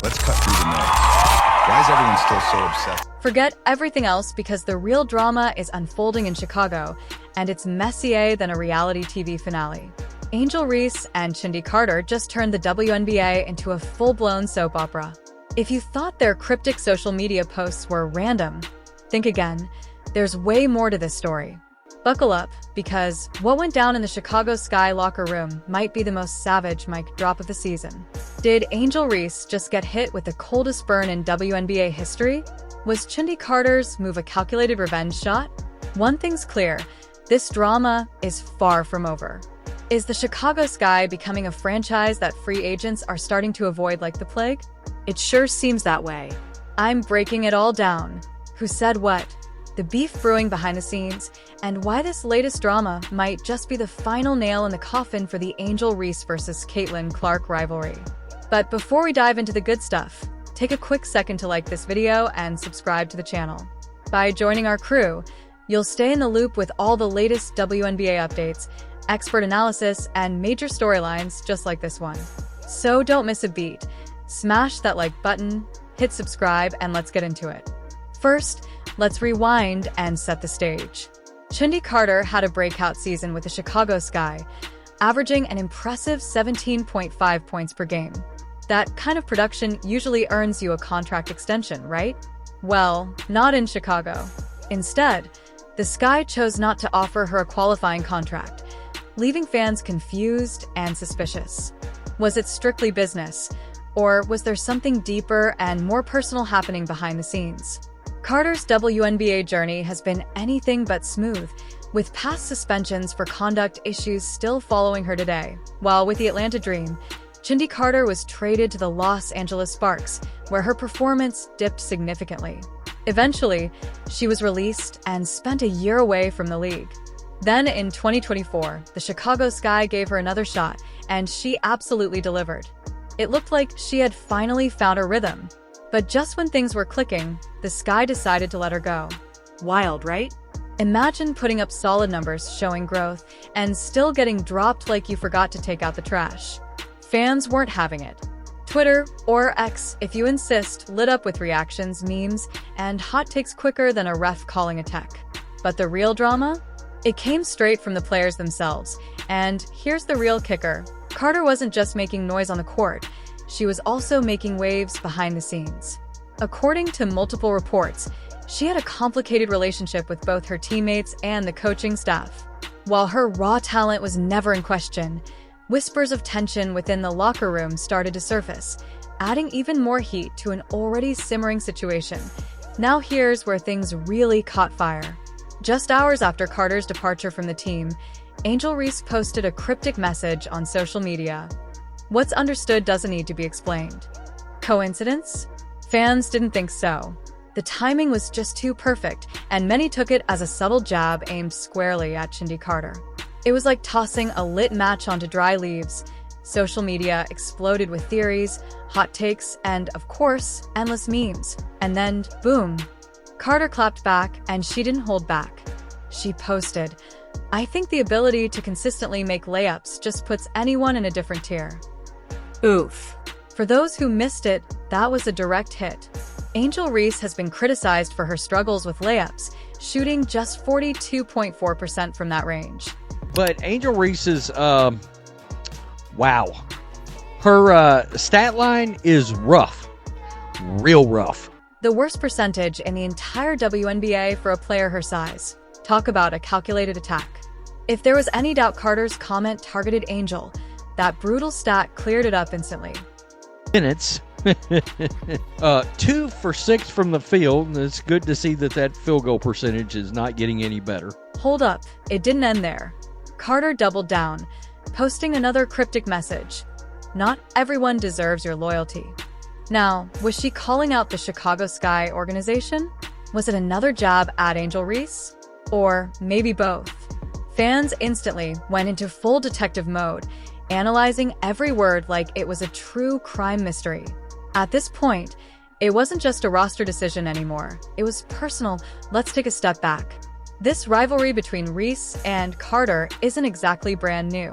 Let's cut through the noise. Why is everyone still so obsessed? Forget everything else because the real drama is unfolding in Chicago, and it's messier than a reality TV finale. Angel Reese and Chennedy Carter just turned the WNBA into a full-blown soap opera. If you thought their cryptic social media posts were random, think again. There's way more to this story. Buckle up, because what went down in the Chicago Sky locker room might be the most savage mic drop of the season. Did Angel Reese just get hit with the coldest burn in WNBA history? Was Chennedy Carter's move a calculated revenge shot? One thing's clear, this drama is far from over. Is the Chicago Sky becoming a franchise that free agents are starting to avoid like the plague? It sure seems that way. I'm breaking it all down. Who said what? The beef brewing behind the scenes, and why this latest drama might just be the final nail in the coffin for the Angel Reese versus Caitlin Clark rivalry. But before we dive into the good stuff, take a quick second to like this video and subscribe to the channel. By joining our crew, you'll stay in the loop with all the latest WNBA updates, expert analysis, and major storylines just like this one. So don't miss a beat. Smash that like button, hit subscribe, and let's get into it. First, let's rewind and set the stage. Chennedy Carter had a breakout season with the Chicago Sky, averaging an impressive 17.5 points per game. That kind of production usually earns you a contract extension, right? Well, not in Chicago. Instead, the Sky chose not to offer her a qualifying contract, leaving fans confused and suspicious. Was it strictly business, or was there something deeper and more personal happening behind the scenes? Carter's WNBA journey has been anything but smooth, with past suspensions for conduct issues still following her today. While with the Atlanta Dream, Chennedy Carter was traded to the Los Angeles Sparks, where her performance dipped significantly. Eventually, she was released and spent a year away from the league. Then in 2024, the Chicago Sky gave her another shot, and she absolutely delivered. It looked like she had finally found her rhythm. But just when things were clicking, the Sky decided to let her go. Wild, right? Imagine putting up solid numbers showing growth and still getting dropped like you forgot to take out the trash. Fans weren't having it. Twitter, or X if you insist, lit up with reactions, memes, and hot takes quicker than a ref calling a tech. But the real drama? It came straight from the players themselves. And here's the real kicker. Carter wasn't just making noise on the court. She was also making waves behind the scenes. According to multiple reports, she had a complicated relationship with both her teammates and the coaching staff. While her raw talent was never in question, whispers of tension within the locker room started to surface, adding even more heat to an already simmering situation. Now here's where things really caught fire. Just hours after Carter's departure from the team, Angel Reese posted a cryptic message on social media. What's understood doesn't need to be explained. Coincidence? Fans didn't think so. The timing was just too perfect, and many took it as a subtle jab aimed squarely at Chennedy Carter. It was like tossing a lit match onto dry leaves. Social media exploded with theories, hot takes, and, of course, endless memes. And then, boom! Carter clapped back, and she didn't hold back. She posted, "I think the ability to consistently make layups just puts anyone in a different tier." Oof. For those who missed it, that was a direct hit. Angel Reese has been criticized for her struggles with layups, shooting just 42.4% from that range. But Angel Reese's, wow. Her stat line is rough. Real rough. The worst percentage in the entire WNBA for a player her size. Talk about a calculated attack. If there was any doubt Carter's comment targeted Angel, that brutal stat cleared it up instantly. Minutes. 2 for 6 from the field. And it's good to see that field goal percentage is not getting any better. Hold up, it didn't end there. Carter doubled down, posting another cryptic message. Not everyone deserves your loyalty. Now, was she calling out the Chicago Sky organization? Was it another jab at Angel Reese? Or maybe both? Fans instantly went into full detective mode, analyzing every word like it was a true crime mystery. At this point, it wasn't just a roster decision anymore. It was personal. Let's take a step back. This rivalry between Reese and Carter isn't exactly brand new.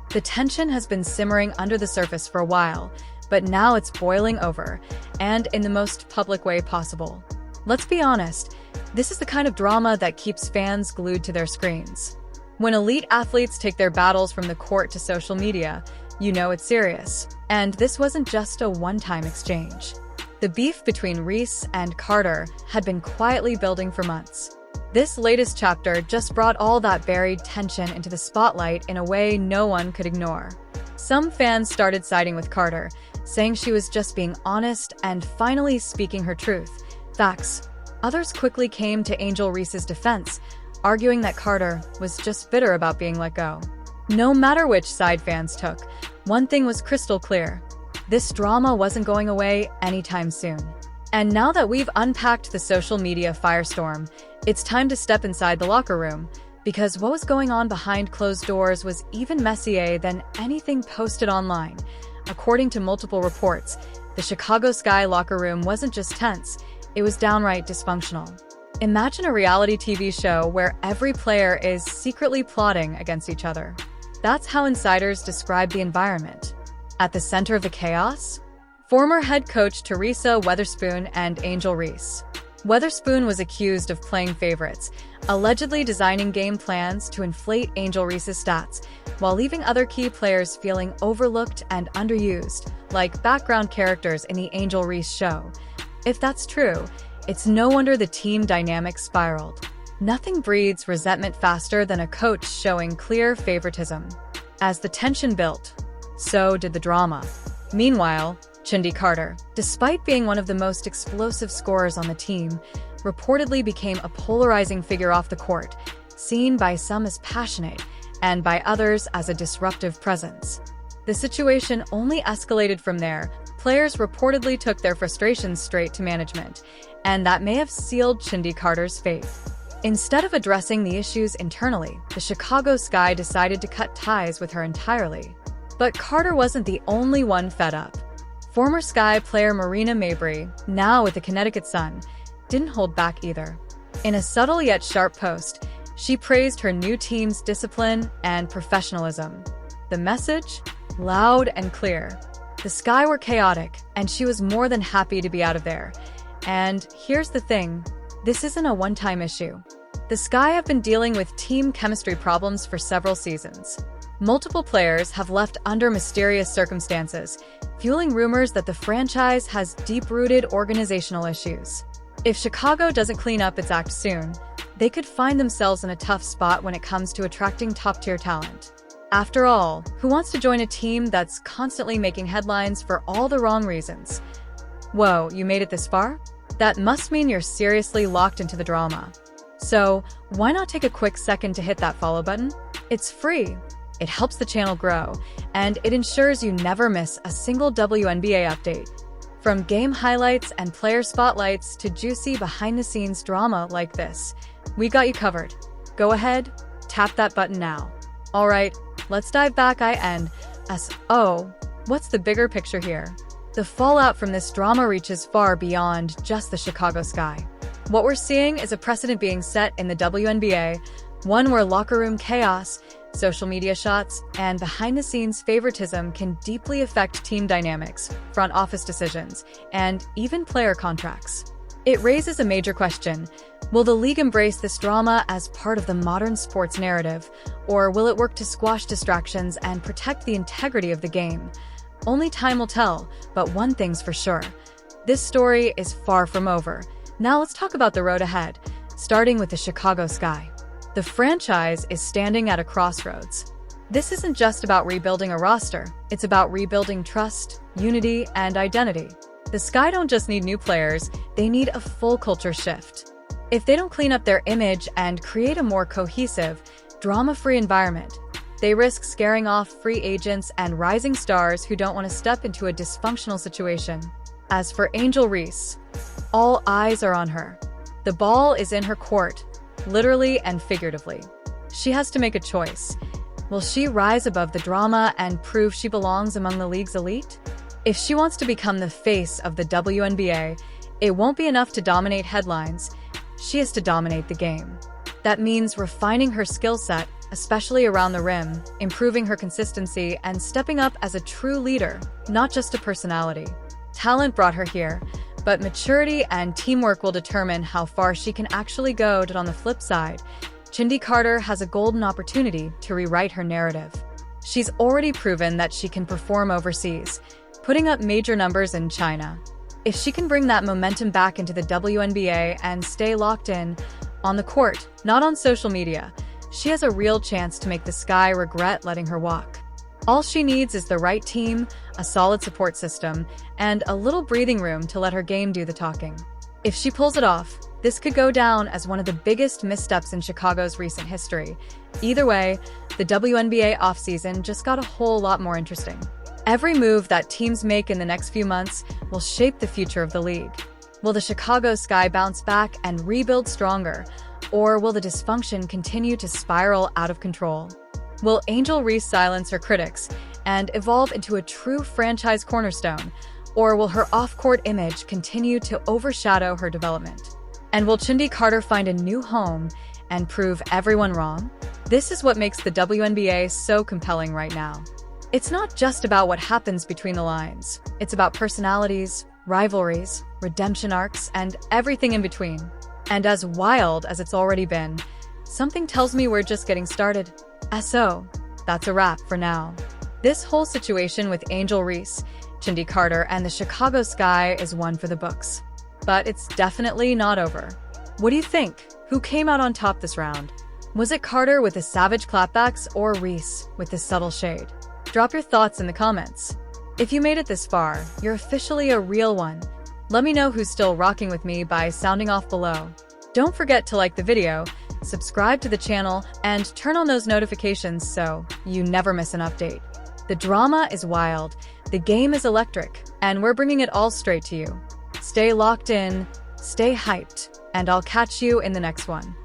The tension has been simmering under the surface for a while, but now it's boiling over, and in the most public way possible. Let's be honest, this is the kind of drama that keeps fans glued to their screens. When elite athletes take their battles from the court to social media, you know it's serious. And this wasn't just a one-time exchange. The beef between Reese and Carter had been quietly building for months. This latest chapter just brought all that buried tension into the spotlight in a way no one could ignore. Some fans started siding with Carter, saying she was just being honest and finally speaking her truth. Facts. Others quickly came to Angel Reese's defense, arguing that Carter was just bitter about being let go. No matter which side fans took, one thing was crystal clear. This drama wasn't going away anytime soon. And now that we've unpacked the social media firestorm, it's time to step inside the locker room, because what was going on behind closed doors was even messier than anything posted online. According to multiple reports, the Chicago Sky locker room wasn't just tense, it was downright dysfunctional. Imagine a reality TV show where every player is secretly plotting against each other. That's how insiders describe the environment. At the center of the chaos? Former head coach Teresa Weatherspoon and Angel Reese. Weatherspoon was accused of playing favorites, allegedly designing game plans to inflate Angel Reese's stats, while leaving other key players feeling overlooked and underused, like background characters in the Angel Reese show. If that's true, it's no wonder the team dynamic spiraled. Nothing breeds resentment faster than a coach showing clear favoritism. As the tension built, so did the drama. Meanwhile, Chennedy Carter, despite being one of the most explosive scorers on the team, reportedly became a polarizing figure off the court, seen by some as passionate and by others as a disruptive presence. The situation only escalated from there. Players reportedly took their frustrations straight to management, and that may have sealed Chennedy Carter's fate. Instead of addressing the issues internally, the Chicago Sky decided to cut ties with her entirely. But Carter wasn't the only one fed up. Former Sky player Marina Mabrey, now with the Connecticut Sun, didn't hold back either. In a subtle yet sharp post, she praised her new team's discipline and professionalism. The message? Loud and clear. The Sky were chaotic, and she was more than happy to be out of there. And here's the thing, this isn't a one-time issue. The Sky have been dealing with team chemistry problems for several seasons. Multiple players have left under mysterious circumstances, fueling rumors that the franchise has deep-rooted organizational issues. If Chicago doesn't clean up its act soon, they could find themselves in a tough spot when it comes to attracting top-tier talent. After all, who wants to join a team that's constantly making headlines for all the wrong reasons? Whoa, you made it this far? That must mean you're seriously locked into the drama. So, why not take a quick second to hit that follow button? It's free. It helps the channel grow, and it ensures you never miss a single WNBA update. From game highlights and player spotlights to juicy behind-the-scenes drama like this, we got you covered. Go ahead, tap that button now. All right, let's dive back what's the bigger picture here? The fallout from this drama reaches far beyond just the Chicago Sky. What we're seeing is a precedent being set in the WNBA, one where locker room chaos, social media shots, and behind-the-scenes favoritism can deeply affect team dynamics, front office decisions, and even player contracts. It raises a major question. Will the league embrace this drama as part of the modern sports narrative, or will it work to squash distractions and protect the integrity of the game? Only time will tell, but one thing's for sure. This story is far from over. Now let's talk about the road ahead, starting with the Chicago Sky. The franchise is standing at a crossroads. This isn't just about rebuilding a roster, it's about rebuilding trust, unity, and identity. The Sky don't just need new players, they need a full culture shift. If they don't clean up their image and create a more cohesive, drama-free environment, they risk scaring off free agents and rising stars who don't want to step into a dysfunctional situation. As for Angel Reese, all eyes are on her. The ball is in her court, literally and figuratively. She has to make a choice. Will she rise above the drama and prove she belongs among the league's elite? If she wants to become the face of the WNBA, it won't be enough to dominate headlines. She has to dominate the game. That means refining her skill set, especially around the rim, improving her consistency, and stepping up as a true leader, not just a personality. Talent brought her here, but maturity and teamwork will determine how far she can actually go. And on the flip side, Chennedy Carter has a golden opportunity to rewrite her narrative. She's already proven that she can perform overseas, putting up major numbers in China. If she can bring that momentum back into the WNBA and stay locked in, on the court, not on social media, she has a real chance to make the Sky regret letting her walk. All she needs is the right team, a solid support system, and a little breathing room to let her game do the talking. If she pulls it off, this could go down as one of the biggest missteps in Chicago's recent history. Either way, the WNBA offseason just got a whole lot more interesting. Every move that teams make in the next few months will shape the future of the league. Will the Chicago Sky bounce back and rebuild stronger, or will the dysfunction continue to spiral out of control? Will Angel Reese silence her critics and evolve into a true franchise cornerstone, or will her off-court image continue to overshadow her development? And will Chennedy Carter find a new home and prove everyone wrong? This is what makes the WNBA so compelling right now. It's not just about what happens between the lines. It's about personalities, rivalries, redemption arcs, and everything in between. And as wild as it's already been, something tells me we're just getting started. So, that's a wrap for now. This whole situation with Angel Reese, Chennedy Carter, and the Chicago Sky is one for the books. But it's definitely not over. What do you think? Who came out on top this round? Was it Carter with the savage clapbacks or Reese with the subtle shade? Drop your thoughts in the comments. If you made it this far, you're officially a real one. Let me know who's still rocking with me by sounding off below. Don't forget to like the video, subscribe to the channel, and turn on those notifications so you never miss an update. The drama is wild, the game is electric, and we're bringing it all straight to you. Stay locked in, stay hyped, and I'll catch you in the next one.